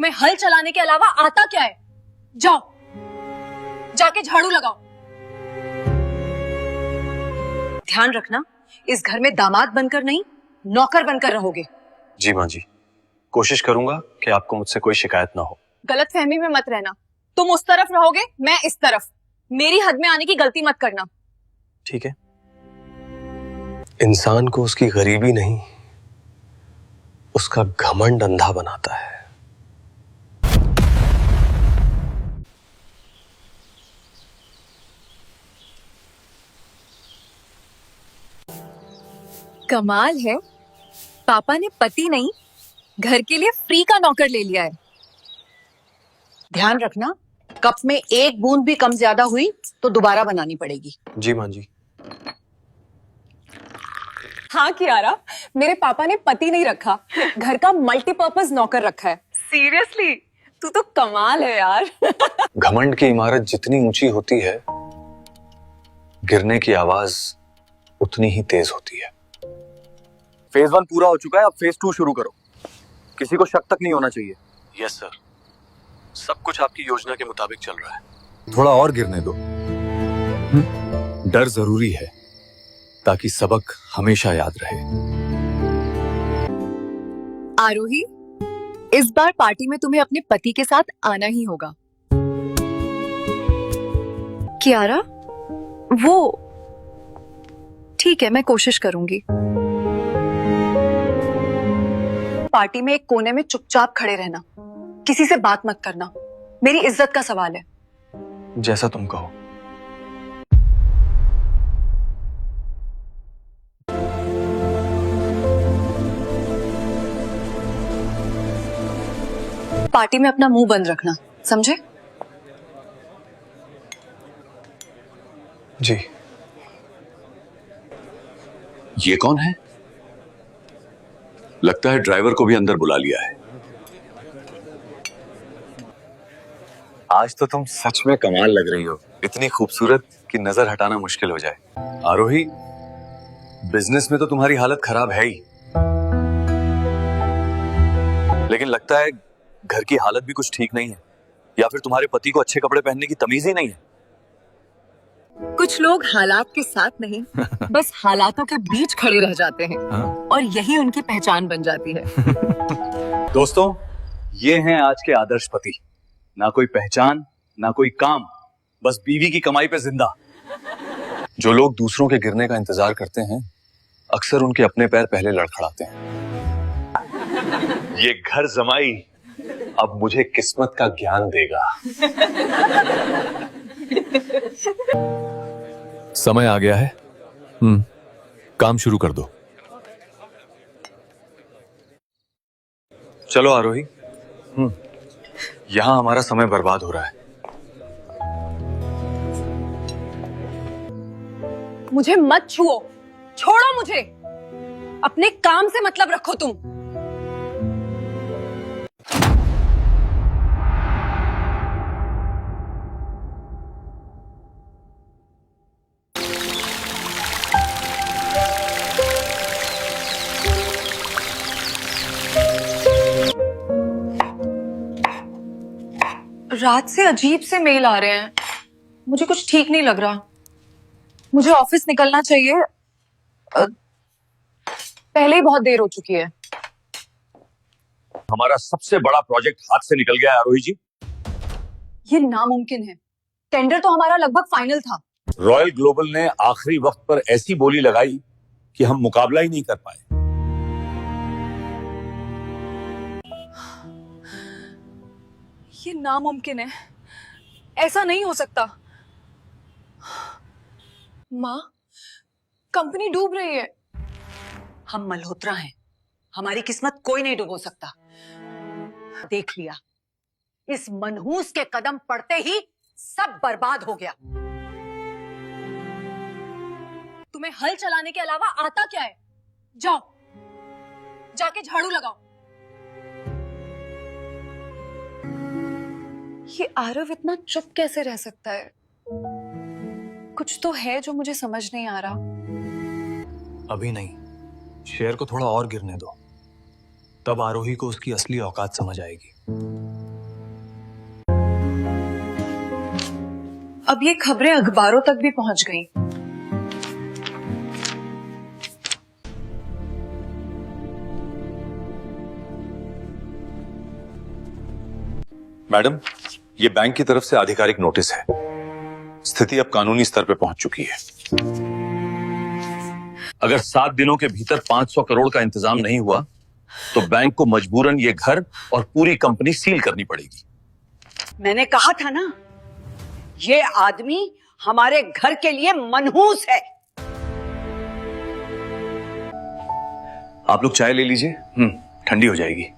तुम्हें हल चलाने के अलावा आता क्या है? जाओ, जाके झाड़ू लगाओ। ध्यान रखना, इस घर में दामाद बनकर नहीं, नौकर बनकर रहोगे। जी माँ जी, कोशिश करूंगा कि आपको मुझसे कोई शिकायत ना हो। गलतफहमी में मत रहना। तुम उस तरफ रहोगे, मैं इस तरफ। मेरी हद में आने की गलती मत करना। ठीक है। इंसान को उसकी गरीबी नहीं, उसका घमंड अंधा बनाता है। कमाल है, पापा ने पति नहीं, घर के लिए फ्री का नौकर ले लिया है। ध्यान रखना, कप में एक बूंद भी कम ज्यादा हुई तो दोबारा बनानी पड़ेगी। जी माँ जी। हाँ कियारा, मेरे पापा ने पति नहीं रखा, घर का मल्टीपर्पज नौकर रखा है। सीरियसली, तू तो कमाल है यार। घमंड की इमारत जितनी ऊंची होती है, गिरने की आवाज उतनी ही तेज होती है। फेज 1 पूरा हो चुका है, अब फेज 2 शुरू करो। किसी को शक तक नहीं होना चाहिए। यस सर, सब कुछ आपकी योजना के मुताबिक चल रहा है। थोड़ा और गिरने दो। डर जरूरी है ताकि सबक हमेशा याद रहे। आरोही, इस बार पार्टी में तुम्हें अपने पति के साथ आना ही होगा। कियारा, वो ठीक है, मैं कोशिश करूंगी। पार्टी में एक कोने में चुपचाप खड़े रहना, किसी से बात मत करना, मेरी इज्जत का सवाल है। जैसा तुम कहो। पार्टी में अपना मुंह बंद रखना, समझे? जी। ये कौन है? लगता है ड्राइवर को भी अंदर बुला लिया है। आज तो तुम सच में कमाल लग रही हो, इतनी खूबसूरत कि नजर हटाना मुश्किल हो जाए। आरोही, बिजनेस में तो तुम्हारी हालत खराब है ही, लेकिन लगता है घर की हालत भी कुछ ठीक नहीं है, या फिर तुम्हारे पति को अच्छे कपड़े पहनने की तमीज ही नहीं है। कुछ लोग हालात के साथ नहीं, बस हालातों के बीच खड़े रह जाते हैं। हाँ। और यही उनकी पहचान बन जाती है। दोस्तों, ये हैं आज के आदर्श पति। ना कोई पहचान, ना कोई काम, बस बीवी की कमाई पे जिंदा। जो लोग दूसरों के गिरने का इंतजार करते हैं, अक्सर उनके अपने पैर पहले लड़खड़ाते हैं। ये घर जमाई अब मुझे किस्मत का ज्ञान देगा। समय आ गया है। काम शुरू कर दो। चलो आरोही, यहां हमारा समय बर्बाद हो रहा है। मुझे मत छुओ, छोड़ो मुझे। अपने काम से मतलब रखो तुम। रात से अजीब से मेल आ रहे हैं, मुझे कुछ ठीक नहीं लग रहा। मुझे ऑफिस निकलना चाहिए, पहले ही बहुत देर हो चुकी है। हमारा सबसे बड़ा प्रोजेक्ट हाथ से निकल गया है आरोही जी। ये नामुमकिन है, टेंडर तो हमारा लगभग फाइनल था। रॉयल ग्लोबल ने आखिरी वक्त पर ऐसी बोली लगाई कि हम मुकाबला ही नहीं कर पाए। ये नामुमकिन है, ऐसा नहीं हो सकता। माँ, कंपनी डूब रही है। हम मल्होत्रा हैं, हमारी किस्मत कोई नहीं डुबो सकता। देख लिया, इस मनहूस के कदम पड़ते ही सब बर्बाद हो गया। तुम्हें हल चलाने के अलावा आता क्या है? जाओ, जाके झाड़ू लगाओ। ये आरव इतना चुप कैसे रह सकता है? कुछ तो है जो मुझे समझ नहीं आ रहा। अभी नहीं, शेयर को थोड़ा और गिरने दो, तब आरोही को उसकी असली औकात समझ आएगी। अब ये खबरें अखबारों तक भी पहुंच गईं। मैडम, ये बैंक की तरफ से आधिकारिक नोटिस है। स्थिति अब कानूनी स्तर पे पहुंच चुकी है। अगर 7 दिनों के भीतर 500 करोड़ का इंतजाम नहीं हुआ तो बैंक को मजबूरन ये घर और पूरी कंपनी सील करनी पड़ेगी। मैंने कहा था ना, ये आदमी हमारे घर के लिए मनहूस है। आप लोग चाय ले लीजिए, ठंडी हो जाएगी।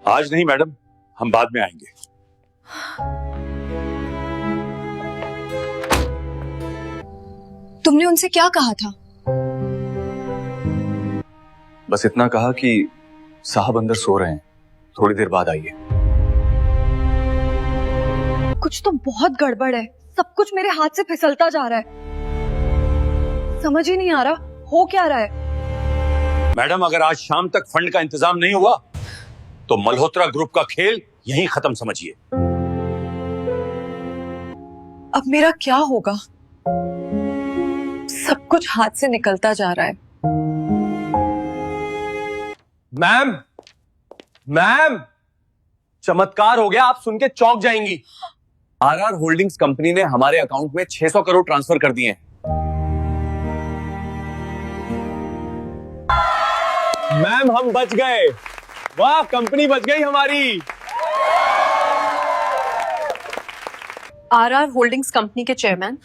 आज नहीं मैडम, हम बाद में आएंगे। तुमने उनसे क्या कहा था? बस इतना कहा कि साहब अंदर सो रहे हैं, थोड़ी देर बाद आइए। कुछ तो बहुत गड़बड़ है। सब कुछ मेरे हाथ से फिसलता जा रहा है। समझ ही नहीं आ रहा हो क्या रहा है। मैडम, अगर आज शाम तक फंड का इंतजाम नहीं हुआ तो मल्होत्रा ग्रुप का खेल यहीं खत्म समझिए। अब मेरा क्या होगा? सब कुछ हाथ से निकलता जा रहा है। मैम, चमत्कार हो गया, आप सुन के चौंक जाएंगी। आरआर होल्डिंग्स कंपनी ने हमारे अकाउंट में 600 करोड़ ट्रांसफर कर दिए हैं। मैम, हम बच गए। वाह, कंपनी बच गई हमारी। आरआर होल्डिंग्स कंपनी के चेयरमैन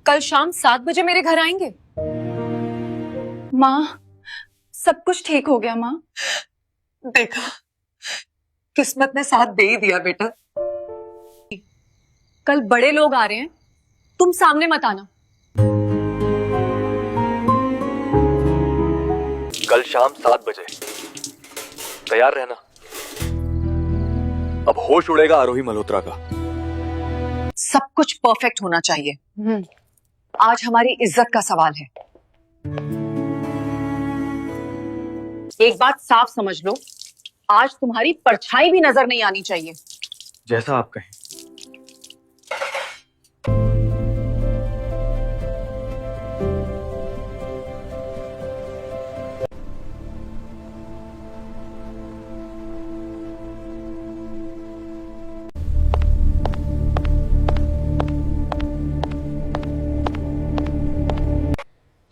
कल शाम 7 बजे मेरे घर आएंगे। माँ, सब कुछ ठीक हो गया। माँ, देखा, किस्मत ने साथ दे ही दिया बेटा। कल बड़े लोग आ रहे हैं, तुम सामने मत आना। कल शाम 7 बजे तैयार रहना। अब होश उड़ेगा आरोही मल्होत्रा का। सब कुछ परफेक्ट होना चाहिए। आज हमारी इज्जत का सवाल है। एक बात साफ समझ लो, आज तुम्हारी परछाई भी नजर नहीं आनी चाहिए। जैसा आप कहें।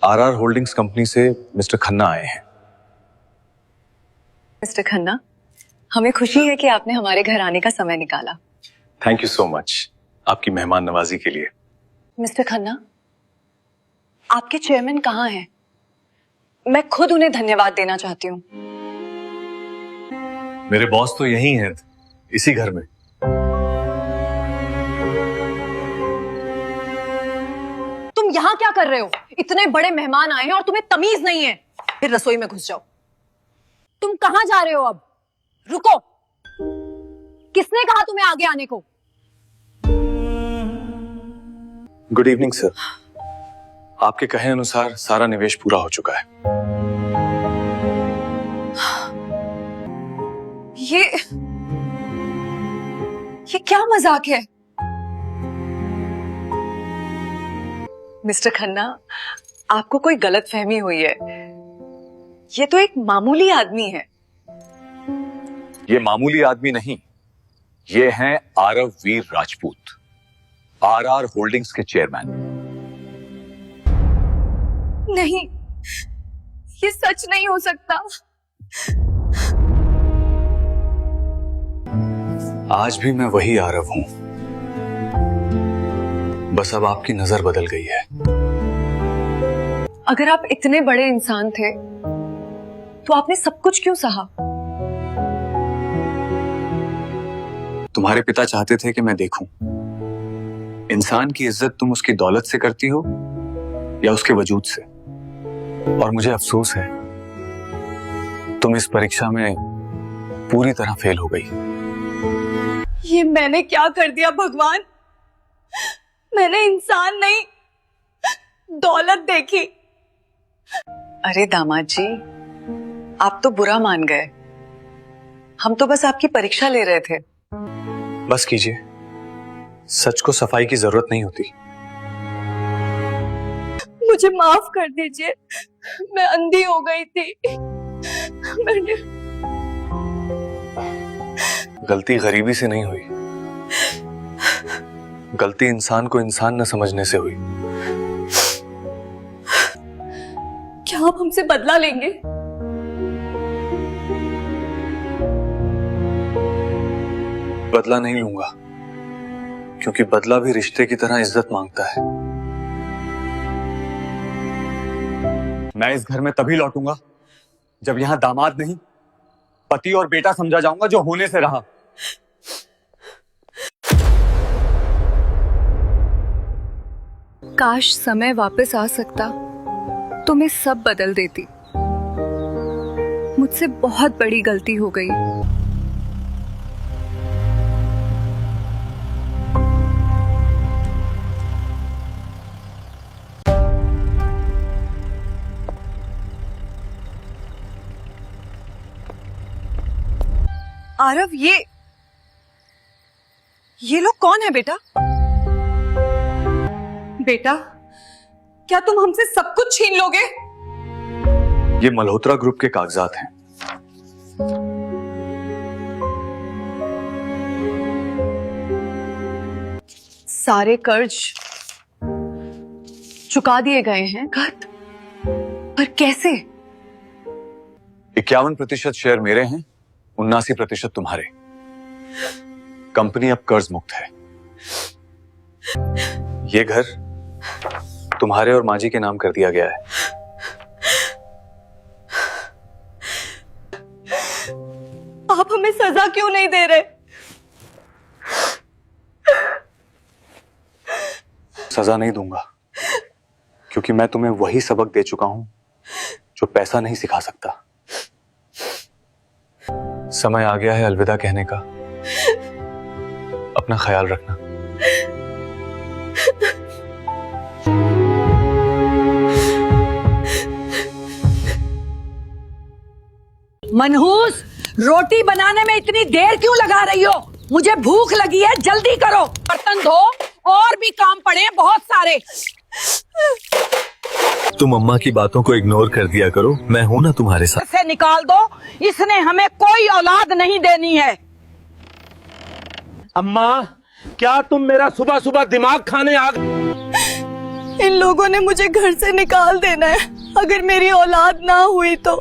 आरआर होल्डिंग्स कंपनी से मिस्टर खन्ना आए हैं। मिस्टर खन्ना, हमें खुशी है कि आपने हमारे घर आने का समय निकाला। थैंक यू सो मच आपकी मेहमान नवाजी के लिए। मिस्टर खन्ना, आपके चेयरमैन कहाँ हैं? मैं खुद उन्हें धन्यवाद देना चाहती हूँ। मेरे बॉस तो यही हैं, इसी घर में। तुम यहाँ क्या कर रहे हो? इतने बड़े मेहमान आए हैं और तुम्हें तमीज नहीं है। फिर रसोई में घुस जाओ। तुम कहां जा रहे हो? अब रुको। किसने कहा तुम्हें आगे आने को? Good evening sir. आपके कहे अनुसार सारा निवेश पूरा हो चुका है। ये क्या मजाक है? मिस्टर खन्ना, आपको कोई गलतफहमी हुई है। ये तो एक मामूली आदमी है। ये मामूली आदमी नहीं, ये हैं आरव वीर राजपूत, आरआर होल्डिंग्स के चेयरमैन। नहीं, ये सच नहीं हो सकता। आज भी मैं वही आरव हूं, बस अब आपकी नजर बदल गई है। अगर आप इतने बड़े इंसान थे तो आपने सब कुछ क्यों सहा? तुम्हारे पिता चाहते थे कि मैं देखूं इंसान की इज्जत तुम उसकी दौलत से करती हो या उसके वजूद से। और मुझे अफसोस है, तुम इस परीक्षा में पूरी तरह फेल हो गई। ये मैंने क्या कर दिया भगवान? मैंने इंसान नहीं, दौलत देखी। अरे दामाद जी, आप तो बुरा मान गए। हम तो बस आपकी परीक्षा ले रहे थे। बस कीजिए, सच को सफाई की जरूरत नहीं होती। मुझे माफ कर दीजिए, मैं अंधी हो गई थी। मैंने गलती गरीबी से नहीं हुई, गलती इंसान को इंसान न समझने से हुई। क्या आप हमसे बदला लेंगे? बदला नहीं लूंगा, क्योंकि बदला भी रिश्ते की तरह इज्जत मांगता है। मैं इस घर में तभी लौटूंगा जब यहां दामाद नहीं, पति और बेटा समझा जाऊंगा, जो होने से रहा। काश समय वापस आ सकता तो मैं सब बदल देती। मुझसे बहुत बड़ी गलती हो गई। आरव, ये लोग कौन है बेटा? बेटा, क्या तुम हमसे सब कुछ छीन लोगे? ये मल्होत्रा ग्रुप के कागजात हैं। सारे कर्ज चुका दिए गए हैं, पर कैसे? 51% शेयर मेरे हैं, 79% तुम्हारे। कंपनी अब कर्ज मुक्त है। ये घर तुम्हारे और माजी के नाम कर दिया गया है। आप हमें सजा क्यों नहीं दे रहे? सजा नहीं दूंगा, क्योंकि मैं तुम्हें वही सबक दे चुका हूं जो पैसा नहीं सिखा सकता। समय आ गया है अलविदा कहने का। अपना ख्याल रखना। मनहूस, रोटी बनाने में इतनी देर क्यों लगा रही हो? मुझे भूख लगी है, जल्दी करो। बर्तन धो, और भी काम पड़े हैं बहुत सारे। तुम अम्मा की बातों को इग्नोर कर दिया करो, मैं हूं ना तुम्हारे साथ। से निकाल दो, इसने हमें कोई औलाद नहीं देनी है। अम्मा, क्या तुम मेरा सुबह सुबह दिमाग खाने आ इन लोगों ने मुझे घर से निकाल देना है अगर मेरी औलाद ना हुई तो।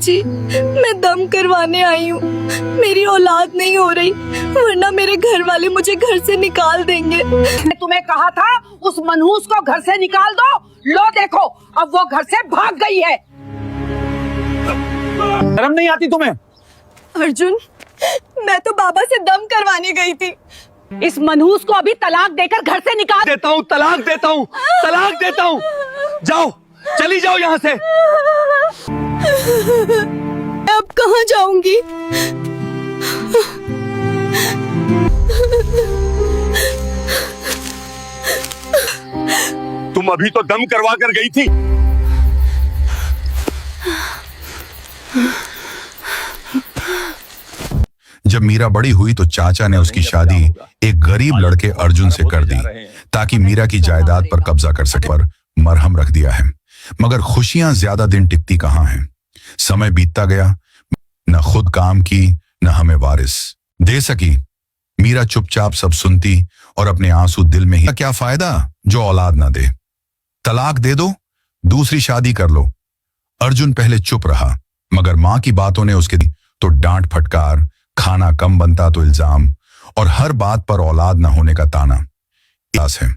जी, मैं दम करवाने आई हूँ। मेरी औलाद नहीं हो रही, वरना मेरे घर वाले मुझे घर से निकाल देंगे। तुम्हें कहा था उस मनहूस को घर से निकाल दो। लो देखो, अब वो घर से भाग गई है। शर्म नहीं आती तुम्हें? अर्जुन, मैं तो बाबा से दम करवाने गई थी। इस मनहूस को अभी तलाक देकर घर से निकाल देता हूँ, तलाक देता हूँ, तलाक देता हूँ। जाओ, चली जाओ यहाँ से। अब कहाँ जाऊंगी? तुम अभी तो दम करवा कर गई थी। जब मीरा बड़ी हुई तो चाचा ने उसकी शादी एक गरीब लड़के अर्जुन से कर दी ताकि मीरा की जायदाद पर कब्जा कर सके, पर मरहम रख दिया है। मगर खुशियां ज्यादा दिन टिकती कहां हैं। समय बीतता गया, न खुद काम की न हमें वारिस दे सकी। मीरा चुपचाप सब सुनती और अपने आंसू दिल में ही, क्या फायदा जो औलाद ना दे। तलाक दे दो, दूसरी शादी कर लो। अर्जुन पहले चुप रहा, मगर मां की बातों ने उसके तो डांट फटकार, खाना कम बनता तो इल्जाम, और हर बात पर औलाद न होने का ताना। है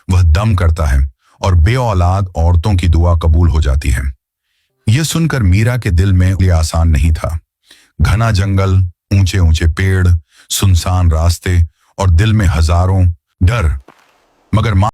वह दम करता है और बे औलाद औरतों की दुआ कबूल हो जाती है। यह सुनकर मीरा के दिल में ये आसान नहीं था। घना जंगल, ऊंचे ऊंचे पेड़, सुनसान रास्ते और दिल में हजारों डर, मगर मां